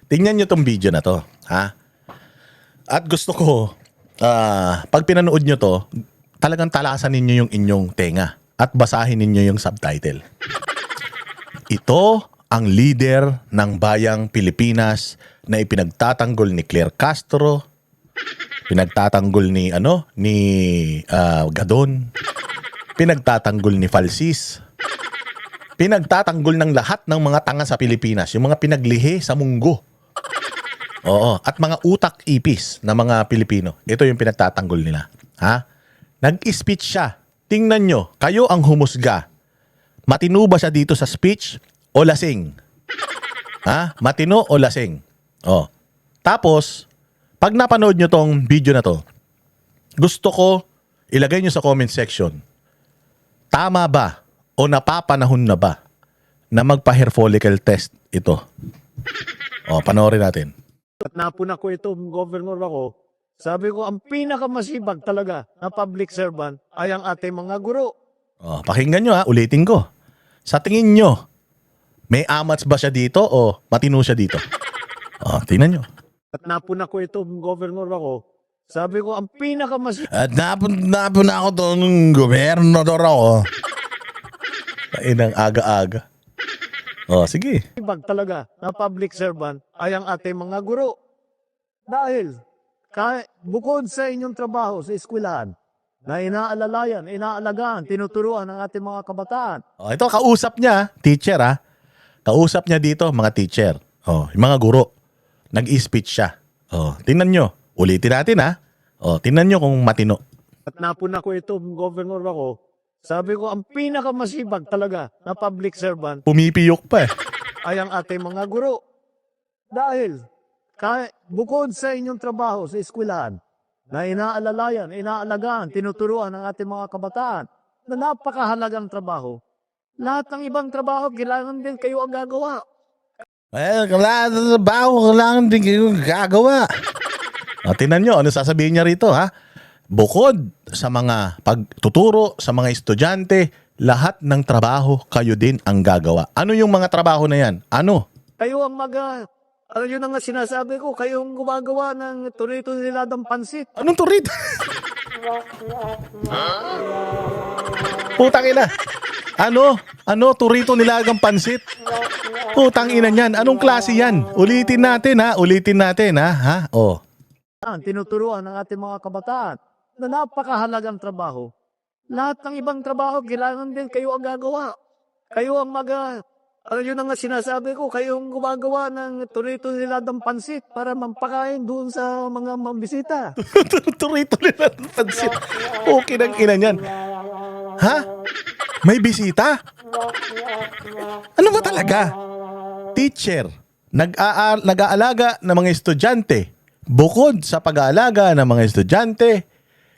tingnan nyo tong video na to. Ha? At gusto ko, pag pinanood nyo to, talagang talakasan ninyo yung inyong tenga at basahin ninyo yung subtitle. Ito ang leader ng bayang Pilipinas na ipinagtatanggol ni Claire Castro, pinagtatanggol ni Gadon, pinagtatanggol ni Falsis, pinagtatanggol ng lahat ng mga tanga sa Pilipinas, yung mga pinaglihi sa munggo. Oo, at mga utak-ipis na mga Pilipino. Ito yung pinagtatanggol nila. Ha? Nag-speech siya. Tingnan nyo, kayo ang humusga. Matino ba siya dito sa speech o lasing? Ha? Matino o lasing? Oh. Tapos, pag napanood nyo tong video na to, gusto ko ilagay nyo sa comment section, tama ba o napapanahon na ba na magpa-hair follicle test ito? O, panoorin natin. At napuna ko ito, governor ako, sabi ko, ang pinakamasibag talaga na public servant ay ang ating mga guro. O, pakinggan nyo ha, ulitin ko. Sa tingin nyo, may amats ba siya dito o matino siya dito? O, tingnan nyo. At napuna ko ito, governor ako, sabi ko, ang pinakamasibag At napuna ako to ng gobernador ako. Inang aga-aga. O, sige. talaga na public servant ay ang ating mga guro. Dahil, bukod sa inyong trabaho sa eskwelahan, na inaalalayan, inaalagaan, tinuturuan ng ating mga kabataan, O, ito, kausap niya, teacher ha. Kausap niya dito, mga teacher. O, yung mga guro. Nag-speech siya. O, tingnan nyo. Ulitin natin ha. O, tingnan nyo kung matino. at napuna ko ito, governor ako, sabi ko, ang pinakamasibag talaga na public servant Pumipiyok pa eh. ay ang ating mga guro. Dahil, bukod sa inyong trabaho sa eskwelahan, na inaalalayan, inaalagaan, tinuturuan ng ating mga kabataan, na napakahalagang trabaho, lahat ng ibang trabaho, kailangan din kayo ang gagawa. Kailangan din kayo gagawa. O, tingnan nyo, ano sasabihin niya rito ha? Bukod sa mga pagtuturo sa mga estudyante, lahat ng trabaho kayo din ang gagawa. Ano yung mga trabaho na yan? Ano? Kayo ang yun ang sinasabi ko, kayo ang gumagawa ng turito niladang pansit. Anong turit? Putang ina. Ano? Turito nilagang pansit? Putang ina niyan. Anong klase yan? Ulitin natin ha. Ha? Oh. Tinuturuan ng ating mga kabataan na napakahalagang trabaho. Lahat ng ibang trabaho, kailangan din kayo ang gagawa. Kayo ang yun ang sinasabi ko, kayo ang gumagawa ng turito niladang pansit para mampakain doon sa mga mambisita. Turito nilagang pansit. Okay ng ina niyan. Ha? May bisita? Ano ba talaga? Teacher, nag-aalaga ng mga estudyante. Bukod sa pag-aalaga ng mga estudyante,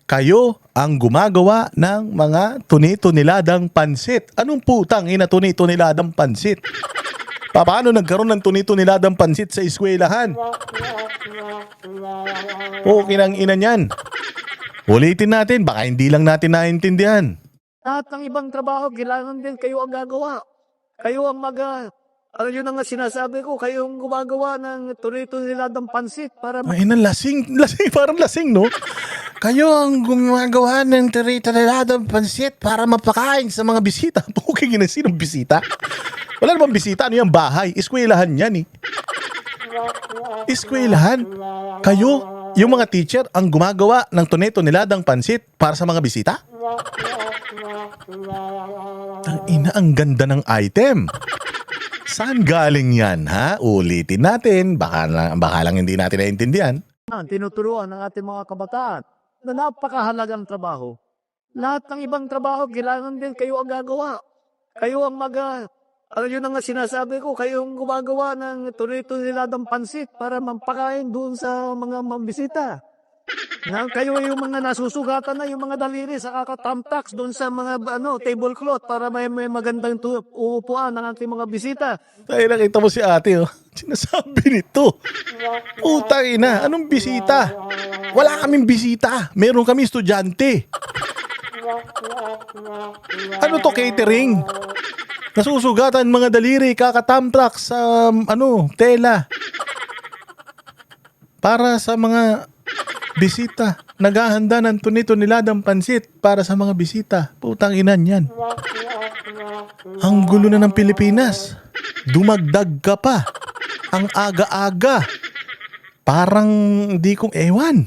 kayo ang gumagawa ng mga tuni-tuniladang pansit. Anong putang ina tuni-tuniladang pansit? Paano nagkaroon ng tuni-tuniladang pansit sa eskwelahan? Okay ng ina niyan. Ulitin natin, baka hindi lang natin naintindihan. Lahat ng ibang trabaho, kailangan din kayo ang gagawa. Kayo ang yun ang sinasabi ko, kayo ang gumagawa ng turito niladang pansit para Ay, lasing, parang lasing, no? Kayo ang gumagawa ng turito niladang pansit para mapakain sa mga bisita. Puking ina, sinong bisita? Wala namang bisita, ano yung bahay? Eskwelahan yan eh. Eskwelahan? Kayo, yung mga teacher, ang gumagawa ng turito niladang pansit para sa mga bisita? Ina, ang ganda ng item. Saan galing yan, ha? Ulitin natin. Baka lang hindi natin naintindihan. tinuturuan ng ating mga kabataan na napakahalagang trabaho. Lahat ng ibang trabaho, kailangan din kayo ang gagawa. Kayo ang yun ang sinasabi ko, kayo ang gumagawa ng turito niladang pansit para mampakain doon sa mga mambisita. Kayo yung mga nasusugatan na yung mga daliri sa kakatamtax doon sa mga tablecloth para may magandang uupuan ng ating mga bisita. Ay, nakita mo si ate, oh. Sinasabi nito. Putang ina, anong bisita? Wala kaming bisita. Meron kami estudyante. Ano to, catering? Nasusugatan mga daliri, kakatamtrax sa, tela. para sa mga bisita. Naghahanda ng tuni-tuniladang pansit para sa mga bisita. Putang inan yan. Ang gulo na ng Pilipinas. Dumagdag ka pa. Ang aga-aga. Parang di kong ewan.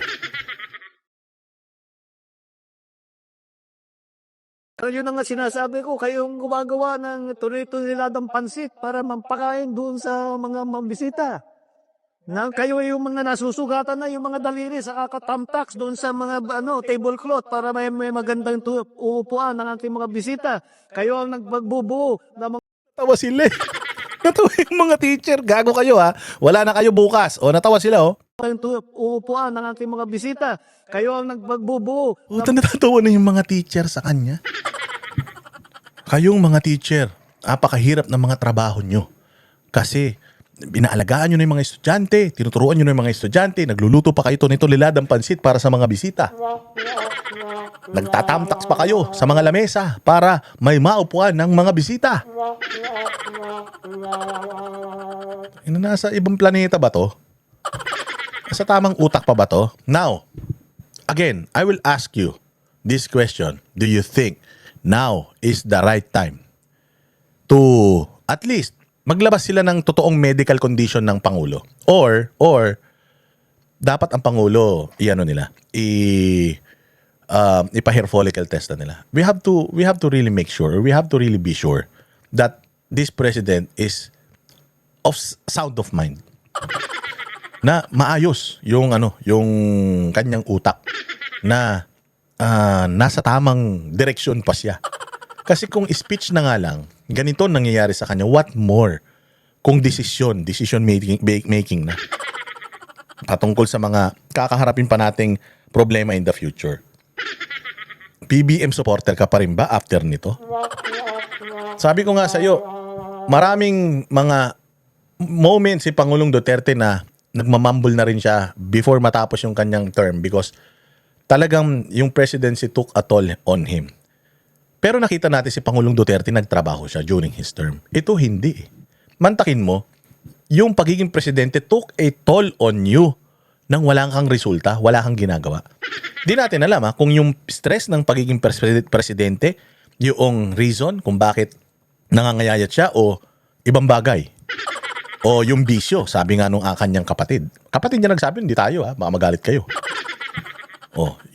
Yun ang nga sinasabi ko, kayong gumagawa ng tuni-tuniladang pansit para mampakain doon sa mga mambisita. Na kayo yung mga nasusugatan na yung mga daliri sa kakatamtax doon sa mga tablecloth para may magandang uupuan ng ating mga bisita. Kayo ang nagpagbubuo na mga Natawa sila eh. Natawa yung mga teacher. Gago kayo ha. Wala na kayo bukas. O natawa sila oh. uupuan ng ating mga bisita. Kayo ang nagpagbubuo. Puta, natatawa na yung mga teacher sa kanya. Kayong mga teacher, napakahirap ng mga trabaho nyo. Kasi binaalagaan nyo na yung mga estudyante, tinuturuan nyo na yung mga estudyante, nagluluto pa kayo nito liladang pansit para sa mga bisita. Nagtatamtax pa kayo sa mga lamesa para may maupuan ng mga bisita. Nasa ibang planeta ba to? Sa tamang utak pa ba to? Now, again, I will ask you this question. Do you think now is the right time to at least maglabas sila ng totoong medical condition ng Pangulo? Or dapat ang Pangulo, ipa-hair follicle test na nila. We have to really make sure, we have to really be sure that this president is of sound of mind. Na maayos yung kanyang utak na nasa tamang direksyon pa siya. Kasi kung speech na nga lang, ganito nangyayari sa kanya, what more kung decision making na patungkol sa mga kakaharapin pa nating problema in the future. PBM supporter ka pa rin ba after nito? Sabi ko nga sa iyo, maraming mga moments si Pangulong Duterte na nagmamumble na rin siya before matapos yung kanyang term because talagang yung presidency took a toll on him. Pero nakita natin si Pangulong Duterte nagtrabaho siya during his term. Ito hindi. Mantakin mo, yung pagiging presidente took a toll on you nang wala kang resulta, wala kang ginagawa. Di natin alam kung yung stress ng pagiging presidente, yung reason kung bakit nangangayayat siya o ibang bagay. O yung bisyo, sabi nga nung kanyang kapatid. Kapatid niya nagsabi, hindi tayo baka magalit kayo.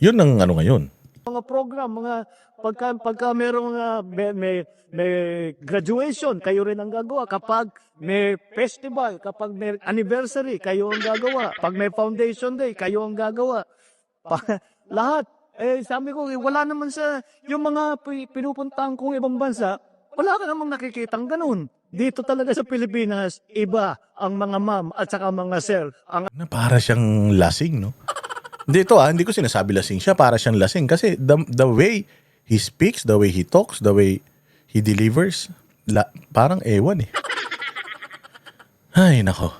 Yun ang ngayon. mga program, pagka merong may graduation, kayo rin ang gagawa. Kapag may festival, kapag may anniversary, kayo ang gagawa. Pag may foundation day, kayo ang gagawa. Lahat. Sabi ko, wala naman yung mga pinupuntahan kong ibang bansa, wala ka namang nakikitang ganun. Dito talaga sa Pilipinas, iba ang mga ma'am at saka mga sir. Para siyang lasing, no? Dito hindi ko sinasabi lasing siya, para siyang lasing. Kasi the way he speaks, the way he talks, the way he delivers, parang ewan eh. Ay, nako.